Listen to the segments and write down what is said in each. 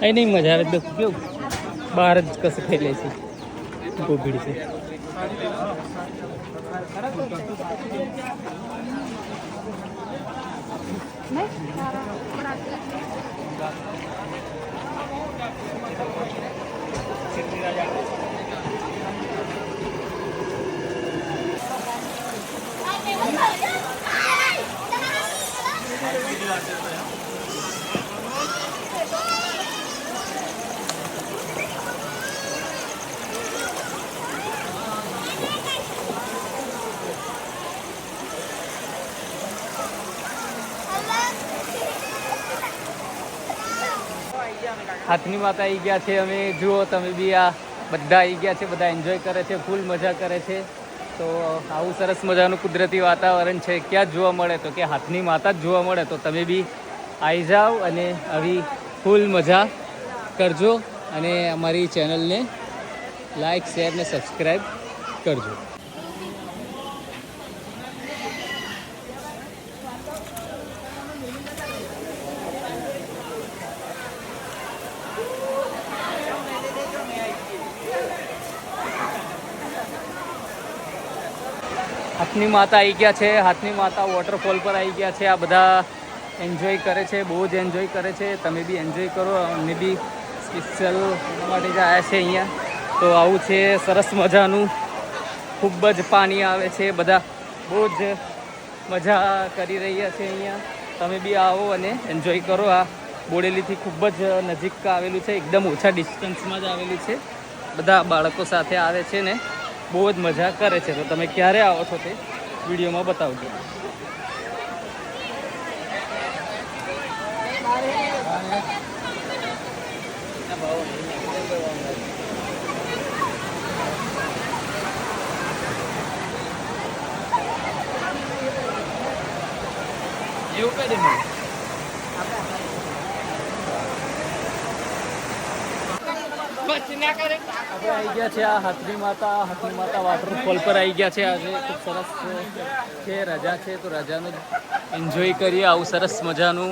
અહીં નહીં મજા આવે તો કેવું બહાર જ કશું ખાઈ લે છે બહુ ભીડ છે. હાથની માતા આવી ગયા છે. અમે જુઓ તમે બી આ બધા આવી ગયા છે, બધા એન્જોય કરે છે, ફૂલ મજા કરે છે. તો આવું સરસ મજાનું કુદરતી વાતાવરણ છે. ક્યાં જ જોવા મળે તો કે હાથની માતા જ જોવા મળે. તો તમે બી આવી જાઓ અને આવી ફૂલ મજા કરજો અને અમારી ચેનલને લાઈક શેર ને સબસ્ક્રાઈબ કરજો. હાથની માતા આવી ગયા છે. હાથની માતા વોટરફોલ પર આવી ગયા છે. આ બધા એન્જોય કરે છે, બહુ જ એન્જોય કરે છે. તમે બી એન્જોય કરો. અમને બી સ્પેશિયલ માટે જ આવ્યા છે અહીંયા. તો આવું છે સરસ મજાનું, ખૂબ જ પાણી આવે છે. બધા બહુ જ મજા કરી રહ્યા છે અહીંયા. તમે બી આવો અને એન્જોય કરો. આ બોડેલીથી ખૂબ જ નજીક આવેલું છે, એકદમ ઓછા ડિસ્ટન્સમાં જ આવેલું છે. બધા બાળકો સાથે આવે છે ને બહુ જ મજા કરે છે. તો તમે ક્યારે આવો છો તે વિડીયોમાં બતાવજો. એવું કઈ દે આપણે આવી ગયા છે આ હાથની માતા વોટરફોલ પર આવી ગયા છે. આજે ખૂબ સરસ છે, રજા છે તો રજાનું એન્જોય કરીએ. આવું સરસ મજાનું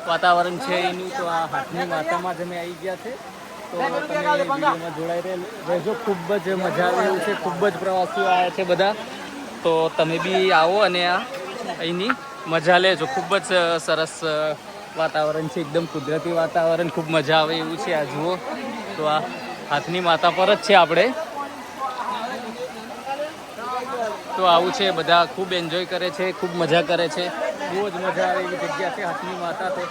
વાતાવરણ છે એનું. તો આ હાથની માતામાં જ અમે આવી ગયા છે. તો તમે વિડીયોમાં જોડાઈ રહેજો. ખૂબ જ મજા આવે એવું છે. ખૂબ જ પ્રવાસીઓ આવ્યા છે બધા. તો તમે બી આવો અને આ અહીંની મજા લેજો. ખૂબ જ સરસ વાતાવરણ છે, એકદમ કુદરતી વાતાવરણ. ખૂબ મજા આવે એવું છે. આ જુઓ તો આ હાથની માતા પર જ છે આપણે. તો આવું છે, બધા ખૂબ એન્જોય કરે છે, ખૂબ મજા કરે છે. બહુ જ મજા આવે એવી જગ્યા છે હાથની માતા. તો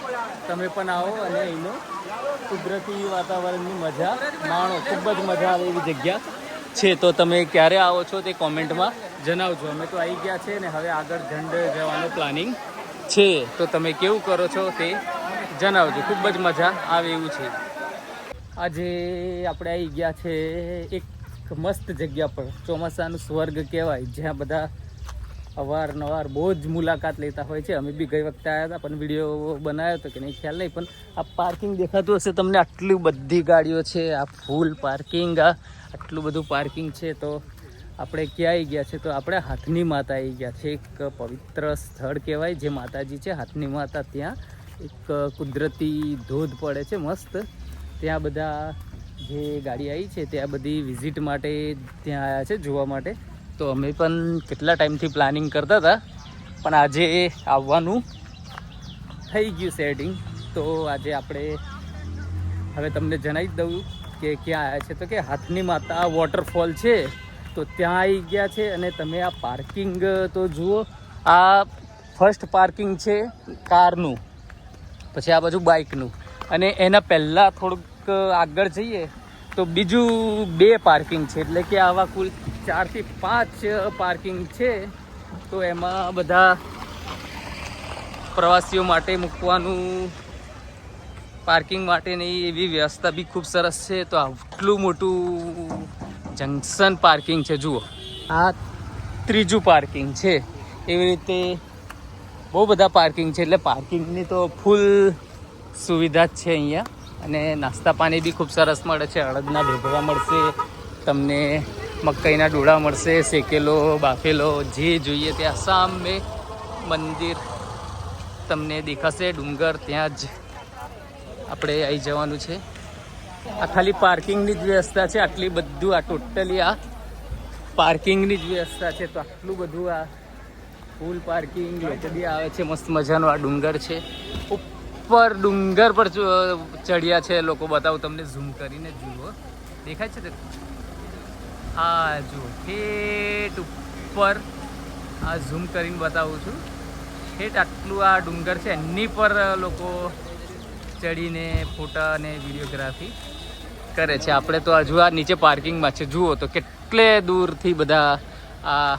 તમે પણ આવો અને એનું કુદરતી વાતાવરણની મજા માણો. ખૂબ જ મજા આવે એવી જગ્યા છે. તો તમે ક્યારે આવો છો તે કોમેન્ટમાં જણાવજો. અમે તો આવી ગયા છે ને હવે આગળ ઝંડ જવાનું પ્લાનિંગ છે. તો તમે કેવું કરો છો તે જણાવજો. ખૂબ જ મજા આવે એવું છે. આજે આપણે આવી ગયા છે એક મસ્ત જગ્યા પર. ચોમાસાનું સ્વર્ગ કહેવાય, જ્યાં બધા અવારનવાર બહુ જ મુલાકાત લેતા હોય છે. અમે બી ગઈ વખતે આવ્યા હતા પણ વિડીયો બનાવ્યો હતો કે નહીં ખ્યાલ નહીં. પણ આ પાર્કિંગ દેખાતું હશે તમને. આટલી બધી ગાડીઓ છે. આ ફૂલ પાર્કિંગ, આટલું બધું પાર્કિંગ છે. તો આપણે ક્યાં આવી ગયા છે? તો આપણે હાથની માતા આવી ગયા છે. એક પવિત્ર સ્થળ કહેવાય જે માતાજી છે હાથની માતા. ત્યાં એક કુદરતી ધોધ પડે છે મસ્ત. ત્યાં બધા જે ગાડી આવી છે ત્યાં બધી વિઝિટ માટે ત્યાં આવ્યા છે જોવા માટે. તો અમે પણ કેટલા ટાઈમથી પ્લાનિંગ કરતા હતા પણ આજે આવવાનું થઈ ગયું સેટિંગ. તો આજે આપણે હવે તમને જણાવી દઉં કે ક્યાં આવ્યા છે. તો કે હાથની માતા વોટરફોલ છે તો ત્યાં આવી ગયા છે. અને તમે આ પાર્કિંગ તો જુઓ. આ ફર્સ્ટ પાર્કિંગ છે કારનું, પછી આ બાજુ બાઇકનું, અને એના પહેલાં થોડુંક આગળ જઈએ તો બીજું 2 પાર્કિંગ છે. એટલે કે આવા કુલ 4 થી 5 પાર્કિંગ છે. તો એમાં બધા પ્રવાસીઓ માટે મૂકવાનું પાર્કિંગ માટેની એવી વ્યવસ્થા બી ખૂબ સરસ છે. તો આટલું મોટું જંકશન પાર્કિંગ છે. જુઓ આ 3જું પાર્કિંગ છે. એવી રીતે બહુ બધા પાર્કિંગ છે. એટલે પાર્કિંગની તો ફૂલ સુવિધા જ છે અહીંયા. અને નાસ્તા પાણી બી ખૂબ સરસ મળે છે. અડદના ઢેબરા મળશે તમને, મકાઈના ડોળા મળશે, શેકેલો બાફેલો, જે જોઈએ ત્યાં સામે મંદિર તમને દેખાશે. ડુંગર ત્યાં જ આપણે આવી જવાનું છે. આ ખાલી પાર્કિંગની જ વ્યવસ્થા છે. આટલી બધું આ ટોટલી આ પાર્કિંગની જ વ્યવસ્થા છે. તો આટલું બધું આ ફૂલ પાર્કિંગ લોકો બી આવે છે. મસ્ત મજાનો આ ડુંગર છે. ઉપર ડુંગર પર ચડ્યા છે લોકો. બતાવું તમને ઝૂમ કરીને. જુઓ દેખાય છે તે? હા જુઓ ઠેઠ ઉપર આ ઝૂમ કરીને બતાવું છું. ઠેઠ આટલું આ ડુંગર છે એની પર લોકો ચડીને ફોટા અને વિડીયોગ્રાફી કરે છે. આપણે તો હજુ આ નીચે પાર્કિંગમાં છે. જુઓ તો કેટલે દૂરથી બધા આ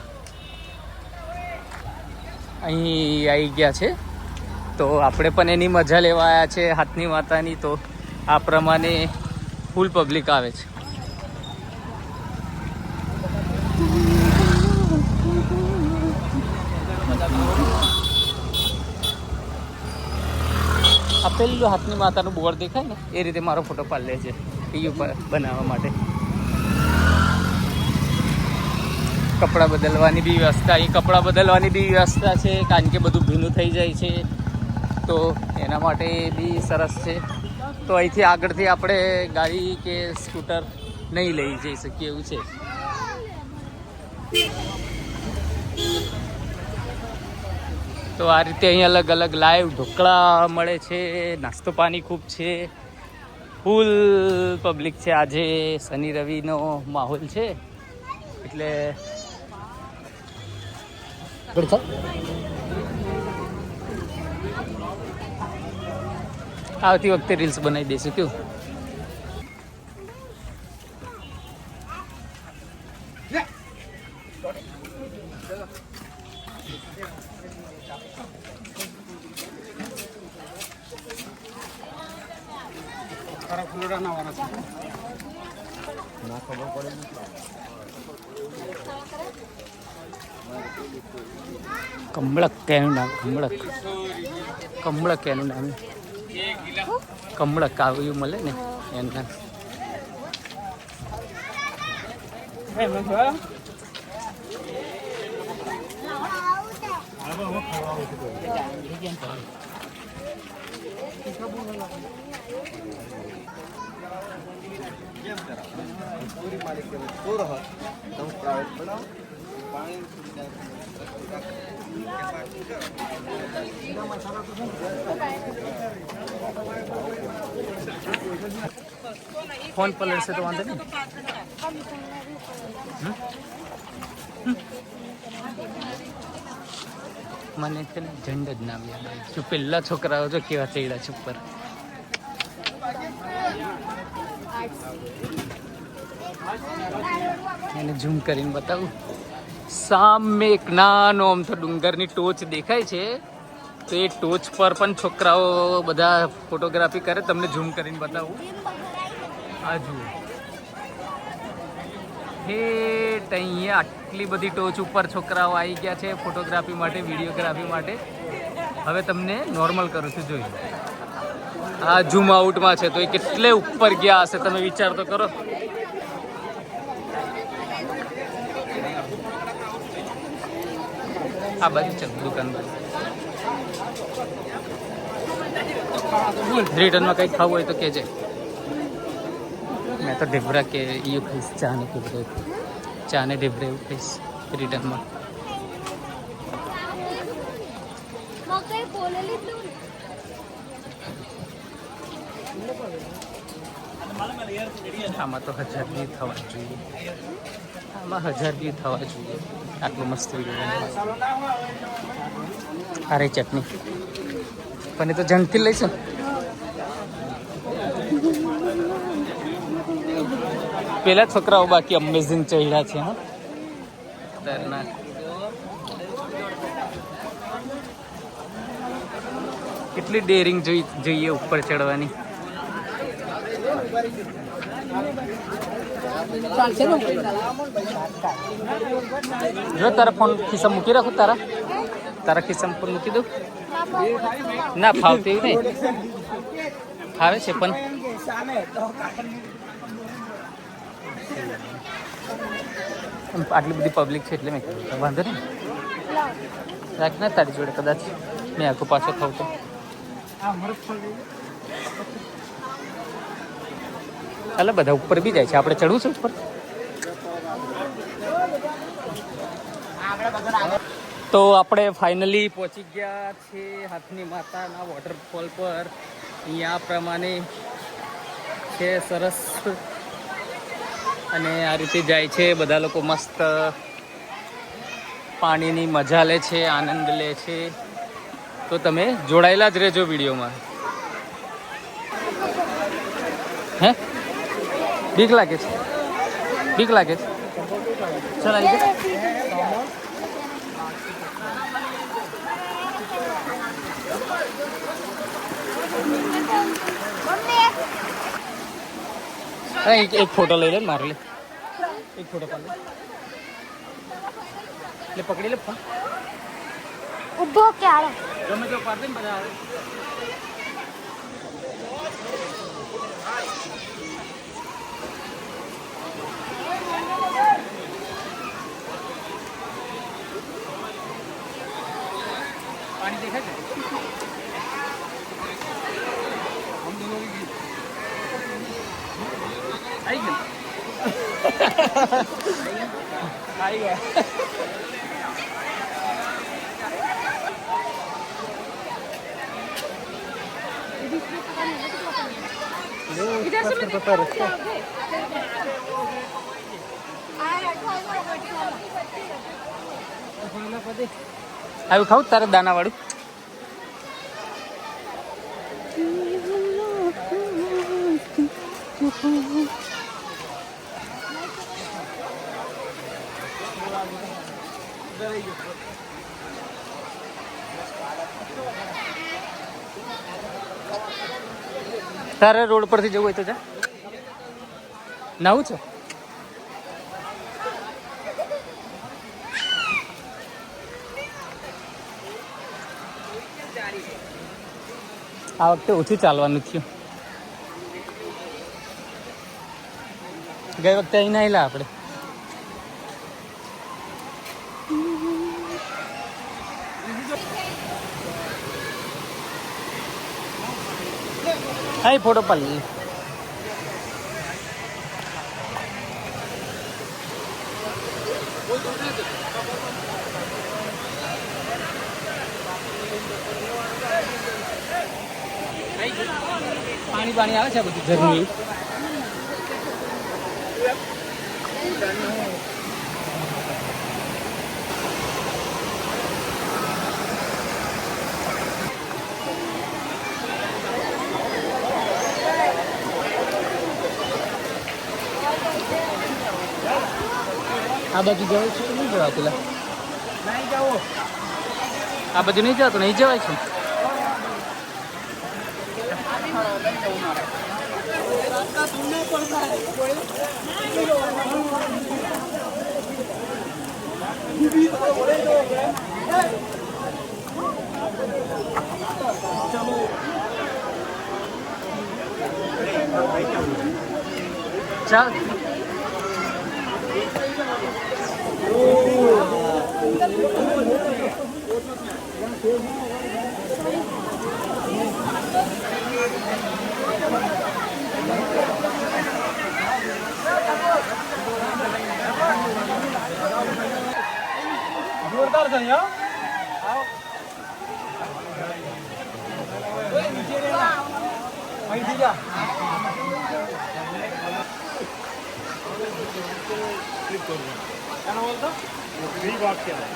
અહીં આવી ગયા છે. તો આપણે પણ એની મજા લેવા આવ્યા છે હાથની માતાની. તો આ પ્રમાણે ફૂલ પબ્લિક આવે છે. આ પેલું હાથની માતાનું બોર્ડ દેખાય ને એ રીતે મારો ફોટો પાડી લે છે યુ બનાવવા માટે. કપડાં બદલવાની બી વ્યવસ્થા, અહીં કપડાં બદલવાની બી વ્યવસ્થા છે. કારણ કે બધું ભીનું થઈ જાય છે તો એના માટે બી સરસ છે. તો અહીંથી આગળથી આપણે ગાડી કે સ્કૂટર નહીં લઈ જઈ શકીએ એવું છે. તો આ રીતે અહીં અલગ અલગ લાઈવ ઢોકળા મળે છે. નાસ્તો પાણી ખૂબ છે. ફૂલ પબ્લિક છે. આજે શનિ રવિનો માહોલ છે એટલે આવતી વખતે રીલ્સ બનાવી દઈશું. કેવું? કમળક કેનું નામ? કમળક એનું નામ. કમળક આવ્યું મળે ને એનું નામ. ફોન પલળશે તો વાંધો નહીં. મને છે ને ઝંડ જ નામ યાદ આવ્યું. જો પેલા છોકરાઓ જો કેવા ચડ્યા છે ઉપર. એને ઝૂમ કરીને બતાવું. સામે એક નાનો આમ તો ડુંગરની ટોચ દેખાય છે. તો એ ટોચ પર પણ છોકરાઓ બધા ફોટોગ્રાફી કરે. તમને ઝૂમ કરીને બતાવું. આ જુઓ ઠેઠ અહીંયા આટલી બધી ટોચ ઉપર છોકરાઓ આવી ગયા છે ફોટોગ્રાફી માટે, વિડીયોગ્રાફી માટે. હવે તમને નોર્મલ કરું છું. જોઈ આ ઝૂમ આઉટમાં છે તો એ કેટલે ઉપર ગયા હશે તમે વિચાર તો કરો. આ બાજુ છે દુકાન બાજુ. રિટર્નમાં કંઈક ખાવું હોય તો કહેજે. મેં તો ઢેબરા કે એવું ખાઈશ. ચા ને ઢેબરા, ચા ને ઢેબરા એવું ખાઈશ રિટર્નમાં. આમાં તો 1000 વ્યૂ થવા જોઈએ. આમાં 1000 વ્યૂ થવા જોઈએ. આટલું મસ્ત વિડીયો. અરે ચટણી પણ એ તો જંગથી લઈશું. પેલા છોકરાઓ બાકી અમેઝિંગ ચડ્યા છે. હા ખતરનાક. કેટલી ડેરિંગ જોઈએ ઉપર ચડવાની. જો તારા ફોન ખિસ્સા મૂકી રાખું. તારા ખિસ્સામાં ફોન મૂકી દઉં. ના ફાવતી નહીં. ફાવે છે પણ આટલી બધી પબ્લિક છે એટલે મેં કીધું વાંધો નહીં, રાખ ના તારી જોડે કદાચ મેં આખો પાછો થાવ તો. ચાલો બધા ઉપર બી જાય છે, આપણે ચડવું છે ઉપર. તો આપણે ફાઇનલી પહોંચી ગયા છે હાથની માતાના વોટરફોલ પર. અહીંયા પ્રમાણે છે સરસ, અને આ રીતે જાય છે બધા લોકો, મસ્ત પાણીની મજા લે છે, આનંદ લે છે. તો તમે જોડાયેલા જ રહેજો વિડીયોમાં. હે બીક લાગે છે? બીક લાગે છે? ચાલ આવી જાય. એક ફોટો લઈ લે, મારે લે એક ફોટો પાડ લે, પકડી લે ફોન. ઉભો ક્યારે ગમે તો પાડ દે ને બધા. પાણી દેખાય છે? આવી ગયું. આવી ગયા. આવ્યું ખાવું તારે દાના વાળું? તારે રોડ પરથી જવું હોય તો જા. નાવું છે? આ વખતે ઓછું ચાલવાનું થયું. ગઈ વખતે અહીં નાયેલા આપણે. હા ફોટો પાડ લે. પાણી પાણી આવે છે બધું ઝરણું. આ બાજુ જવાય છે કે નહીં જવાય? પેલા આ બાજુ નહીં જવાતું? નહીં જવાય છે. ચાલ જોરદાર છે યાર. અહીંથી જા. ક્લિક કરું. એનો બોલતો 3 વાક્ય